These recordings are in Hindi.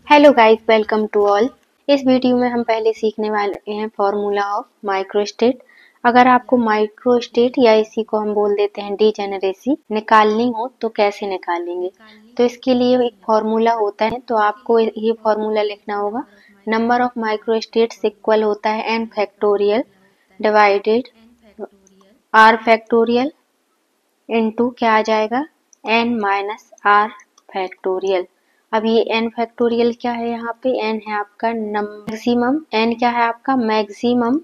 Hello guys, welcome to all. इस वीडियो में हम पहले सीखने वाले हैं फॉर्मूला ऑफ माइक्रोस्टेट। अगर आपको माइक्रोस्टेट या इसी को हम बोल देते हैं डीजेनरेसी निकालनी हो तो कैसे निकालेंगे। तो इसके लिए एक फॉर्मूला होता है, तो आपको ये फॉर्मूला लिखना होगा। नंबर ऑफ माइक्रोस्टेट्स इक्वल होता है n factorial divided r factorial into क्या आ जाएगा n माइनस r फैक्टोरियल। अब ये n फैक्टोरियल क्या है, यहाँ पे n है आपका मैक्सिमम, n क्या है आपका मैक्सिमम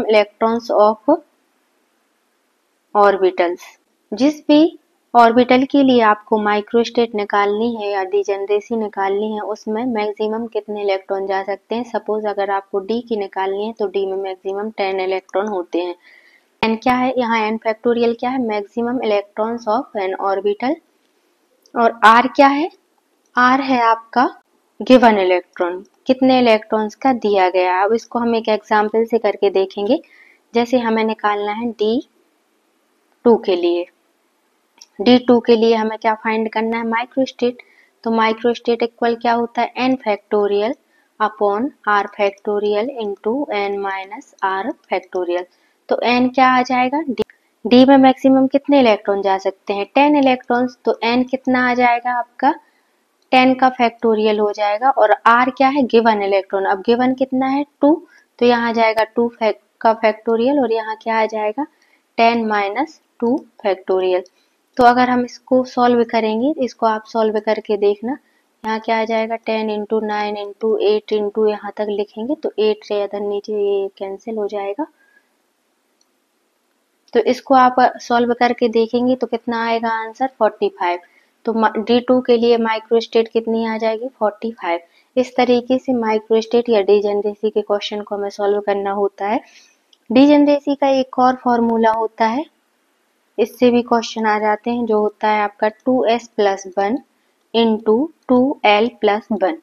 इलेक्ट्रॉन्स ऑफ ऑर्बिटल्स। जिस भी ऑर्बिटल के लिए आपको माइक्रोस्टेट निकालनी है या डिजेनरेसी निकालनी है, उसमें मैक्सिमम कितने इलेक्ट्रॉन जा सकते हैं। सपोज अगर आपको डी की निकालनी है तो डी में मैक्सिमम 10 इलेक्ट्रॉन होते हैं। एन क्या है, यहाँ एन फैक्टोरियल क्या है, maximum electrons of N orbital. और आर क्या है, आर है आपका गिवन इलेक्ट्रॉन, कितने इलेक्ट्रॉन्स का दिया गया। अब इसको हम एक एग्जांपल से करके देखेंगे। जैसे हमें निकालना है D2 के लिए, D2 के लिए हमें क्या फाइंड करना है, माइक्रोस्टेट। तो माइक्रोस्टेट इक्वल क्या होता है, n factorial upon r factorial into n minus r factorial. तो n क्या आ जाएगा, D में मैक्सिमम कितने इलेक्ट्रॉन जा सकते हैं, 10 इलेक्ट्रॉन्स। तो n कितना आ जाएगा आपका 10 का फैक्टोरियल हो जाएगा। और r क्या है, गिवन इलेक्ट्रॉन। अब गिवन कितना है 2, तो यहाँ आ जाएगा 2 का फैक्टोरियल और यहाँ क्या आ जाएगा 10 माइनस 2 फैक्टोरियल। तो अगर हम इसको सॉल्व करेंगे, इसको आप सॉल्व करके देखना, यहाँ क्या आ जाएगा 10 इंटू 9 इंटू 8 इंटू यहाँ तक लिखेंगे तो 8 से इधर नीचे ये कैंसिल हो जाएगा। तो इसको आप सॉल्व करके देखेंगे तो कितना आएगा आंसर 45। तो D2 के लिए माइक्रोस्टेट कितनी आ जाएगी 45। इस तरीके से माइक्रोस्टेट या डीजेनरेसी के क्वेश्चन को हमें सॉल्व करना होता है। डीजेनरेसी का एक और फॉर्मूला होता है, इससे भी क्वेश्चन आ जाते हैं, जो होता है आपका 2s plus 1 into 2l plus 1।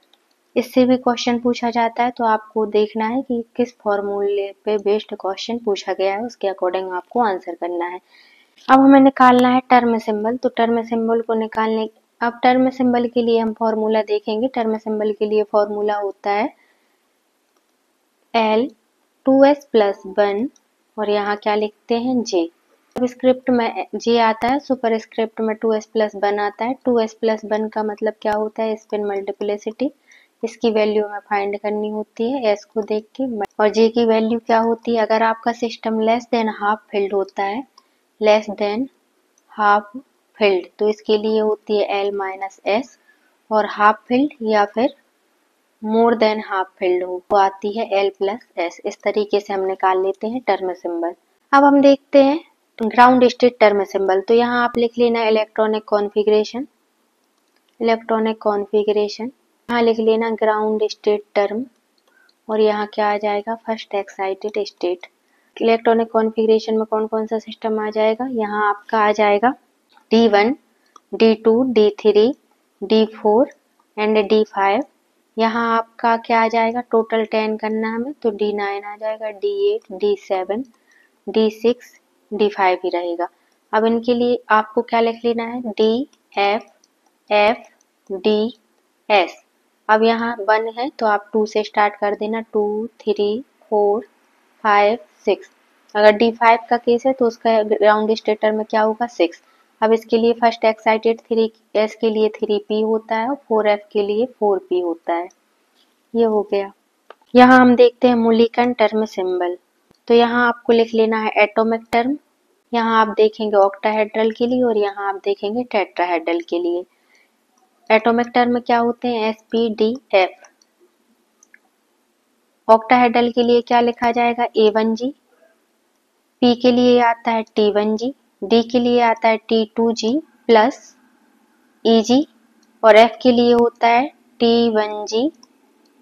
इससे भी क्वेश्चन पूछा जाता है, तो आपको देखना है कि किस फॉर्मूले पे बेस्ड क्वेश्चन पूछा गया है, उसके अकॉर्डिंग आपको आंसर करना है। अब हमें निकालना है टर्म सिंबल। तो टर्म सिंबल को निकालने, अब टर्म सिंबल के लिए हम फॉर्मूला देखेंगे। टर्म सिंबल के लिए फॉर्मूला होता है L 2s प्लस 1 और यहाँ क्या लिखते हैं J। अब स्क्रिप्ट में J आता है, सुपर स्क्रिप्ट में 2s प्लस 1 आता है। 2s प्लस 1 का मतलब क्या होता है, स्पिन मल्टीप्लिसिटी। इसकी वैल्यू हमें फाइंड करनी होती है s को देख के। और j की वैल्यू क्या होती है, अगर आपका system less than half filled होता है, लेस देन हाफ फिल्ड, तो इसके लिए होती है l माइनस s। और हाफ फिल्ड या फिर मोर देन हाफ फिल्ड हो तो आती है l प्लस s। इस तरीके से हम निकाल लेते हैं टर्म सिंबल। अब हम देखते हैं ग्राउंड स्टेट टर्म सिंबल। तो यहाँ आप लिख लेना इलेक्ट्रॉनिक कॉन्फ़िगरेशन, यहाँ लिख लेना ग्राउंड स्टेट टर्म और यहाँ क्या आ जाएगा first excited state. Electronic configuration में कौन कौन सा सिस्टम आ जाएगा, यहाँ आपका आ जाएगा D1, D2, D3, D4 and D5। यहाँ आपका क्या आ जाएगा, टोटल 10 करना है हमें, तो D9 आ जाएगा, D8, D7, D6, D5 ही रहेगा। अब इनके लिए आपको क्या लिख लेना है, D, F, F, D, S। अब यहाँ 1 है तो आप 2 से स्टार्ट कर देना, 2, 3, 4, 5, 6। अगर D5 का केस है तो उसका ग्राउंड स्टेटर में क्या होगा 6। अब इसके लिए फर्स्ट एक्साइटेड 3s के लिए 3p होता है और 4f के लिए 4p होता है। ये हो गया। यहाँ हम देखते हैं मूलिकन टर्म सिंबल। तो यहाँ आपको लिख लेना है एटॉमिक टर्म, यहाँ आप देखेंगे ऑक्टाहेड्रल के लिए और यहाँ आप देखेंगे टेट्राहेड्रल के लिए। एटॉमिक टर्म क्या होते हैं, sp,d,f। ऑक्टाहेड्रल के लिए क्या लिखा जाएगा, A1g, P के लिए आता है T1g, D के लिए आता है T2g प्लस Eg और F के लिए होता है T1g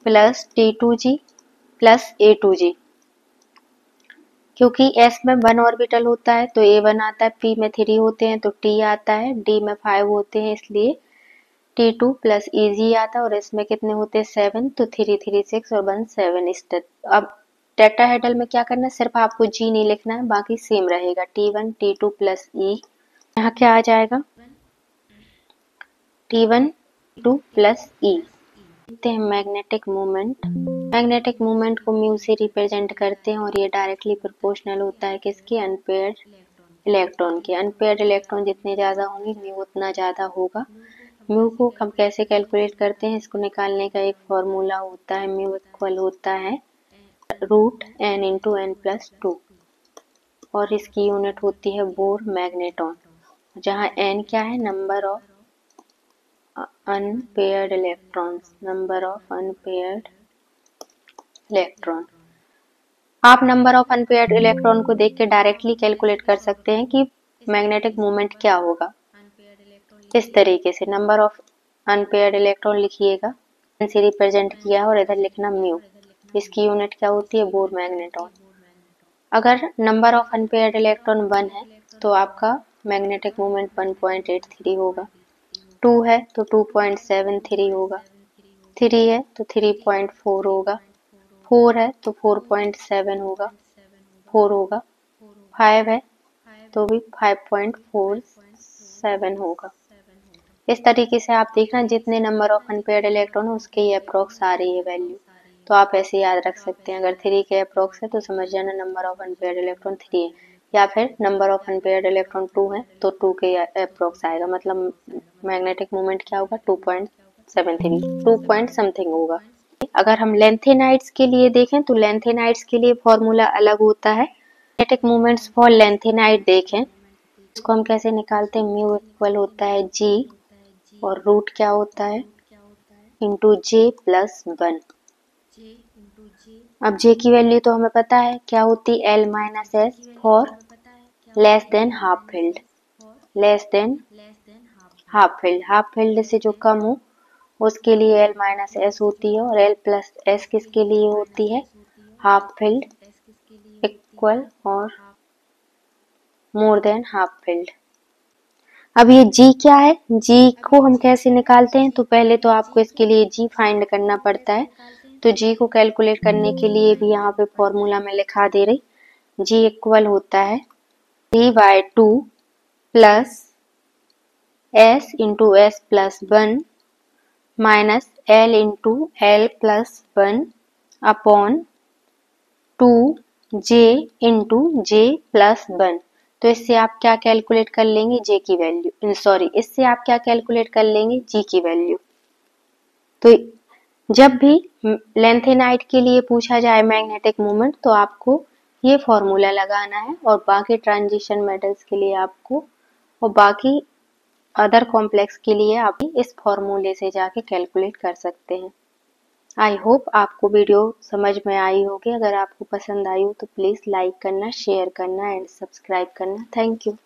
plus T2g plus A2g। क्योंकि S में 1 ऑर्बिटल होता है तो A1 आता है, P में 3 होते हैं तो T आता है, D में 5 होते हैं इसलिए T2 प्लस Eg आता है और इसमें कितने होते हैं 7, तो 3 3 6 और 1 7। अब टेट्राहेड्रल में क्या करना है, सिर्फ आपको G नहीं लिखना है, बाकी सेम रहेगा, T1 T2 प्लस E यहाँ क्या आ जाएगा, T1 प्लस ई। देखते हैं मैग्नेटिक मोमेंट। मैग्नेटिक मोमेंट को म्यू से रिप्रेजेंट करते हैं और ये डायरेक्टली प्रोपोर्शनल होता है किसके, अनपेयर्ड इलेक्ट्रॉन के। अनपेयर्ड इलेक्ट्रॉन जितने ज्यादा होंगे म्यू उतना ज्यादा होगा। म्यू को हम कैसे कैलकुलेट करते हैं, इसको निकालने का एक फॉर्मूला होता है, म्यू इक्वल होता है √n इंटू n प्लस 2 और इसकी यूनिट होती है बोर मैग्नेटॉन, जहाँ n क्या है, number of unpaired electrons, number of unpaired electron. आप नंबर ऑफ अनपेयर्ड इलेक्ट्रॉन को देख के डायरेक्टली कैलकुलेट कर सकते हैं कि मैग्नेटिक मोमेंट क्या होगा। इस तरीके से नंबर ऑफ अनपेयर्ड इलेक्ट्रॉन लिखिएगा, से रिप्रेजेंट किया और इधर लिखना म्यू, इसकी यूनिट क्या होती है, बोर मैग्नेटॉन। अगर नंबर ऑफ अनपेयर्ड इलेक्ट्रॉन 1 है तो आपका मैग्नेटिक मोमेंट 1.83 होगा, 2 है तो 2.73 होगा, 3 है तो 3.4 होगा, 4 है तो 4.7 होगा, 4 होगा, 5 है तो भी 5.47 होगा। इस तरीके से आप देखना जितने नंबर ऑफ अनपेयर्ड इलेक्ट्रॉन है उसके ये अप्रोक्स आ रही है वैल्यू, तो आप ऐसे याद रख सकते हैं। अगर 3 के अप्रोक्स है तो समझ जाना नंबर ऑफ अनपेयर्ड इलेक्ट्रॉन 3 है, या फिर नंबर ऑफ अनपेयर्ड इलेक्ट्रॉन 2 है तो 2 के अप्रोक्स आएगा, मतलब मैग्नेटिक मोमेंट क्या होगा, 2.73, 2 पॉइंट समथिंग होगा। अगर हम लेंथेनाइड्स के लिए देखें तो लेंथेनाइड्स के लिए फॉर्मूला अलग होता है। मैग्नेटिक मोमेंट्स फॉर लेंथेनाइड देखें, इसको हम कैसे निकालते हैं, म्यू इक्वल होता है जी और रूट क्या होता है, इंटू जे प्लस 1। अब जे की वैल्यू तो हमें पता है क्या होती है, L minus S for less than half field, less than half field, half field से जो कम हो उसके लिए एल माइनस एस होती है, और एल प्लस एस किसके लिए होती है, हाफ फील्ड इक्वल और मोर देन हाफ फील्ड। अब ये जी क्या है, जी को हम कैसे निकालते हैं, तो पहले तो आपको इसके लिए जी फाइंड करना पड़ता है। तो जी को कैलकुलेट करने के लिए भी यहाँ पे फॉर्मूला में लिखा दे रही, जी इक्वल होता है 3/2 plus S into S plus 1 minus L into L plus 1 upon 2 J into जे प्लस 1। तो इससे आप क्या कैलकुलेट कर लेंगे, जे की वैल्यू, सॉरी इससे आप क्या कैलकुलेट कर लेंगे, जी की वैल्यू। तो जब भी लेंथेनाइड के लिए पूछा जाए मैग्नेटिक मोमेंट तो आपको ये फॉर्मूला लगाना है, और बाकी ट्रांजिशन मेटल्स के लिए आपको, और बाकी अदर कॉम्प्लेक्स के लिए आप इस फॉर्मूले से जाके कैलकुलेट कर सकते हैं। आई होप आपको वीडियो समझ में आई होगी। अगर आपको पसंद आई हो तो प्लीज़ लाइक करना, शेयर करना एंड सब्सक्राइब करना। Thank you.